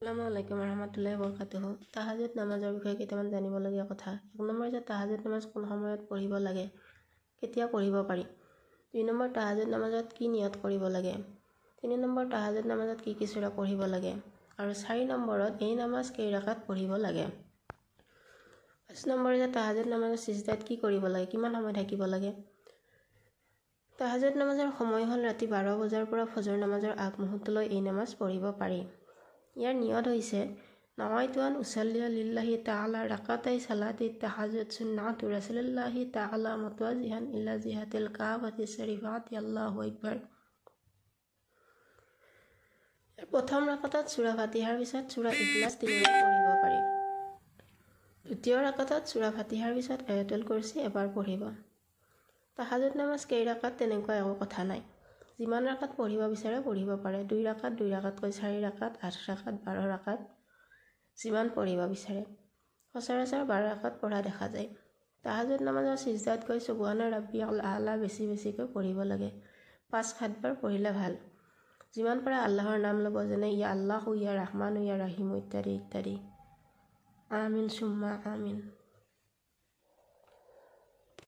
আসসালামু আলাইকুম ৰহমতুল্লাহি বৰকাতুহু। তাহাজুদ নামাজৰ বিষয়ে কেইটামান জানিবলগীয়া কথা। 1 নম্বৰ যে তাহাজুদ নামাজ কোন সময়ত পঢ়িব লাগে, কেতিয়া পঢ়িব পাৰি। 2 নম্বৰ তাহাজুদ নামাজত কি নিয়ত কৰিব লাগে। 3 নম্বৰ তাহাজুদ নামাজত কি সূৰা পঢ়িব লাগে। আৰু 4 নম্বৰত এই নামাজ কেই ৰাকাত পঢ়িব লাগে। 5 নম্বৰ যে তাহাজুদ নামাজৰ সিজদাত কি কৰিব লাগে, কিমান সময় থাকিব লাগে। তাহাজুদ নামাজৰ সময় হ'ল ৰাতি 12 বজাৰ পৰা ফজৰ নামাজৰ আগ মুহূৰ্তলৈ এই নামাজ পঢ়িব পাৰি। ইয়াৰ নিয়ত হৈছে নাৱাইতু আন উছল্লিয়া লিল্লাহি তাআলা ৰাকাতাই সালাতি তাহাজ্জুদ সুন্নাতু ৰাসূলিল্লাহি তাআলা মুতাওয়াজ্জিহান ইলা জিহাতিল কাবাতি শৰীফাতি আল্লাহু আকবাৰ। প্ৰথম ৰাকাতত সূৰা ফাতিহাৰ পিছত সূৰা ইখলাছ 3 পঢ়িব পাৰি। দ্বিতীয় ৰাকাতত সূৰা ফাতিহাৰ পিছত আয়াতুল কুৰসী এবাৰ পঢ়িব। তাহাজুদ নামাজ কেই ৰাকাত তেনেকুৱা একো কথা নাই। যিমান ৰাকাত পঢ়িব বিচাৰে পঢ়িব পাৰে। 2 ৰাকাত, 2 ৰাকাতকৈ 4 ৰাকাত, 8 ৰাকাত, 12 ৰাকাত যিমান পঢ়িব বিচাৰে। সচৰাচৰ 12 ৰাকাত পঢ়া দেখা যায়। তাহাজুদ নামাজৰ সিজদাতকৈ সুবহানা ৰাব্বিয়াল আলা বেছিকৈ পঢ়িব লাগে। 5-7 বাৰ পঢ়িলে ভাল। যিমান পাৰে আল্লাহৰ নাম ল'ব, যেনে ইয়া আল্লাহু, ইয়া ৰহমানু, ইয়া ৰহিমু ইত্যাদি ইত্যাদি। আমিন সুম্মা আমিন।